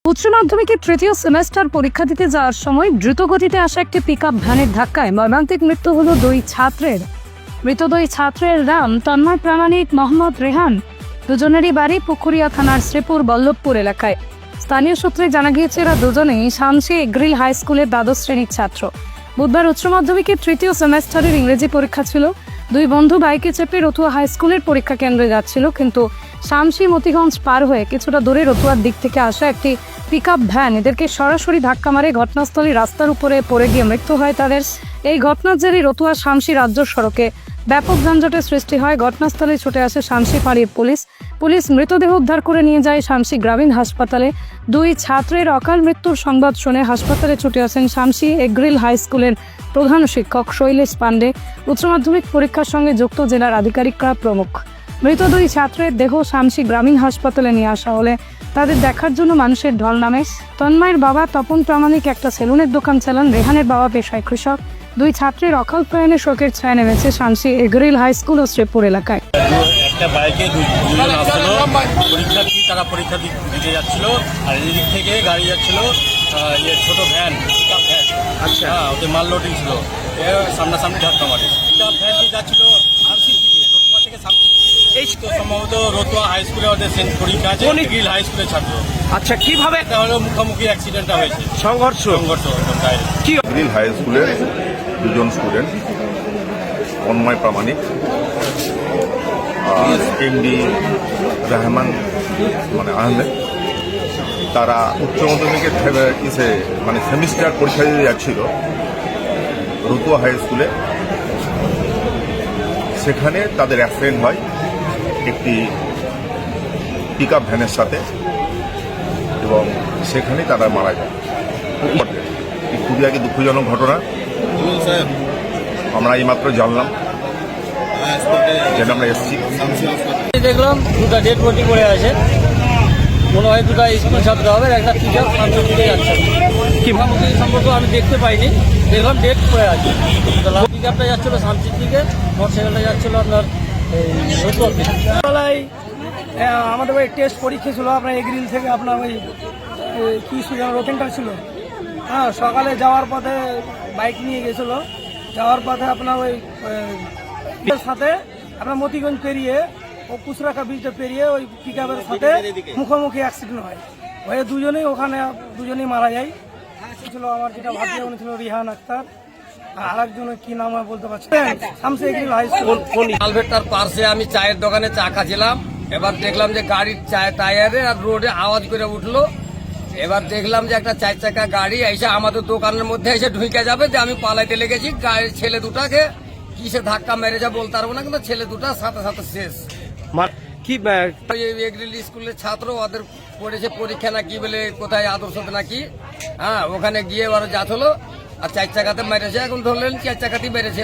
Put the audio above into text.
উচ্চ মাধ্যমিকের তৃতীয় সেমেস্টার পরীক্ষা দিতে যাওয়ার সময় দ্রুতগতিতে আসা একটি পিকআপ ভ্যানের ধাক্কায় মর্মান্তিক মৃত্যু হলো দুই ছাত্রের। মৃত দুই ছাত্রের নাম তন্ময় প্রামাণিক, মোহাম্মদ রেহান। দুজনেরই বাড়ি পুকুরিয়া থানার শ্রীপুর বল্লভপুর এলাকায়। স্থানীয় সূত্রে জানা গিয়েছে এরা দুজনেই শামসি এগ্রিল হাই স্কুলের দ্বাদশ শ্রেণীর ছাত্র। বুধবার উচ্চ মাধ্যমিকের তৃতীয় সেমেস্টারের ইংরেজি পরীক্ষা ছিল। দুই বন্ধু বাইকে চেপে রতুয়া হাই স্কুলের পরীক্ষা কেন্দ্রে যাচ্ছিল, কিন্তু শামসি মতিগঞ্জ পার হয়ে কিছুটা দূরে রতুয়ার দিক থেকে আসা একটি পিকআপ ভ্যান এদেরকে সরাসরি ধাক্কা মারে ঘটনাস্থলে রাস্তার উপরে পড়ে গিয়ে মৃত্যু হয় তাদের। এই ঘটনার জেরে রতুয়া শামসি রাজ্য সড়কে ব্যাপক যানজটের সৃষ্টি হয়। ঘটনাস্থলে ছুটে আসে শামসি ফাঁড়ির পুলিশ মৃতদেহ উদ্ধার করে নিয়ে যায় শামসি গ্রামীণ হাসপাতালে। দুই ছাত্রের অকাল মৃত্যুর সংবাদ শুনে হাসপাতালে ছুটে আসেন শামসি এগ্রিল হাই স্কুলের প্রধান শিক্ষক শৈলেশ পাণ্ডে, উচ্চ মাধ্যমিক পরীক্ষার সঙ্গে যুক্ত জেলার আধিকারিকরা প্রমুখ। মৃত দুই ছাত্রের দেহ শামসি গ্রামীণ হাসপাতালে নিয়ে আসা হলে তাদের দেখার জন্য মানুষের ঢল নামে। তন্ময়ের বাবা তপন প্রামাণিক একটা সেলুনের দোকান চালান। রেহানের বাবা পেশায় কৃষক। দুই ছাত্রের অকাল প্রয়াণে শোকের ছায়া নেমেছে শামসি এগ্রিল হাই স্কুল ও শ্রীপুর এলাকায়। একটা বাইকে দুজন আসছিল পরীক্ষার্থী, তারা পরীক্ষা দিতে যাচ্ছিল, আর এদিক থেকে গাড়ি যাচ্ছিল ছোট ভ্যান, পিকআপ ভ্যান। আচ্ছা, ওতে মাল লোডিং ছিল, সামনাসামনি ধাক্কা মারে। পিকআপ ভ্যানটি যাচ্ছিল শামসির দিকে, রতুয়া থেকে শামসির দিকে। এই তো সম্ভবত রতুয়া হাই স্কুলে ওদের পরীক্ষা আছে, এগ্রিল হাই স্কুলের ছাত্র। আচ্ছা, কিভাবে হলো মুখোমুখি অ্যাক্সিডেন্টটা হয়েছে, সংঘর্ষ? কি এগ্রিল হাই স্কুলের দুজন স্টুডেন্ট, তন্ময় প্রামাণিক আর এমডি রহমান আহমেদ, তারা উচ্চ মাধ্যমিকের সেমিস্টার পরীক্ষা দিতে যাচ্ছিল রতুয়া হাই স্কুলে। সেখানে তাদের অ্যাক্সিডেন্ট হয় একটি পিকআপ ভ্যানের সাথে, এবং সেখানে তারা মারা যায়। খুবই আগে দুঃখজনক ঘটনা। আমরা এইমাত্র জানলাম, যেটা আমরা এসেছি। দেখলাম দুটা ডেড বডি পড়ে আছে, মনে হয় দুটা স্কুল ছাত্র হবে, একটা পিকআপ শামসির দিকে যাচ্ছে। কি সম্পর্ক আমি দেখতে পাইনি, দেখলাম ডেড পড়ে আছে। পিকআপটা যাচ্ছিল শামসির দিকে, মোটরসাইকেলটা যাচ্ছিল আপনার রতুয়ার দিকে। আমাদের ওই টেস্ট পরীক্ষা ছিল আপনার এগ্রিল থেকে, আপনার ওই কি রোটেনটা ছিল। হ্যাঁ, সকালে যাওয়ার পথে বাইক নিয়ে গেছিল, যাওয়ার পথে আপনার ওই সাথে আপনার মতিগঞ্জ পেরিয়ে ও কুচরাখা ব্রিজটা পেরিয়ে ওই পিকআপের সাথে মুখোমুখি অ্যাক্সিডেন্ট হয়। হয়ে দুজনেই মারা যায়। ছিল আমার যেটা ভাগ্য, উনি ছিল রিহান আক্তার, আর একজনের কি নাম হয় বলতে পারছি। শামসি এগ্রিল হাই স্কুল কালভেটটার পাশে আমি চায়ের দোকানে চা খাচ্ছিলাম। এবার দেখলাম যে গাড়ির টায়ারে আর রোডে আওয়াজ করে উঠলো। এবার দেখলাম যে একটা 4 চাকা গাড়ি এসে আমাদের দোকানের মধ্যে এসে ঢুকে যাবে, যে আমি পালাইতে লেগেছি। গাড়ির ছেলে দুটাকে কিসে ধাক্কা মেরেছে বলতে পারবো না, কিন্তু ছেলে দুটা সাথে সাথে শেষ। কি এগ্রিল স্কুলের ছাত্র, ওদের পড়েছে পরীক্ষা না কি বলে, কোথায় আদর্শতে নাকি। হ্যাঁ, ওখানে গিয়ে ওরা যাচ্ছিল আর 4 চাকাতে মেরেছে। এখন ধরলেন 4 চাকাতেই মেরেছে।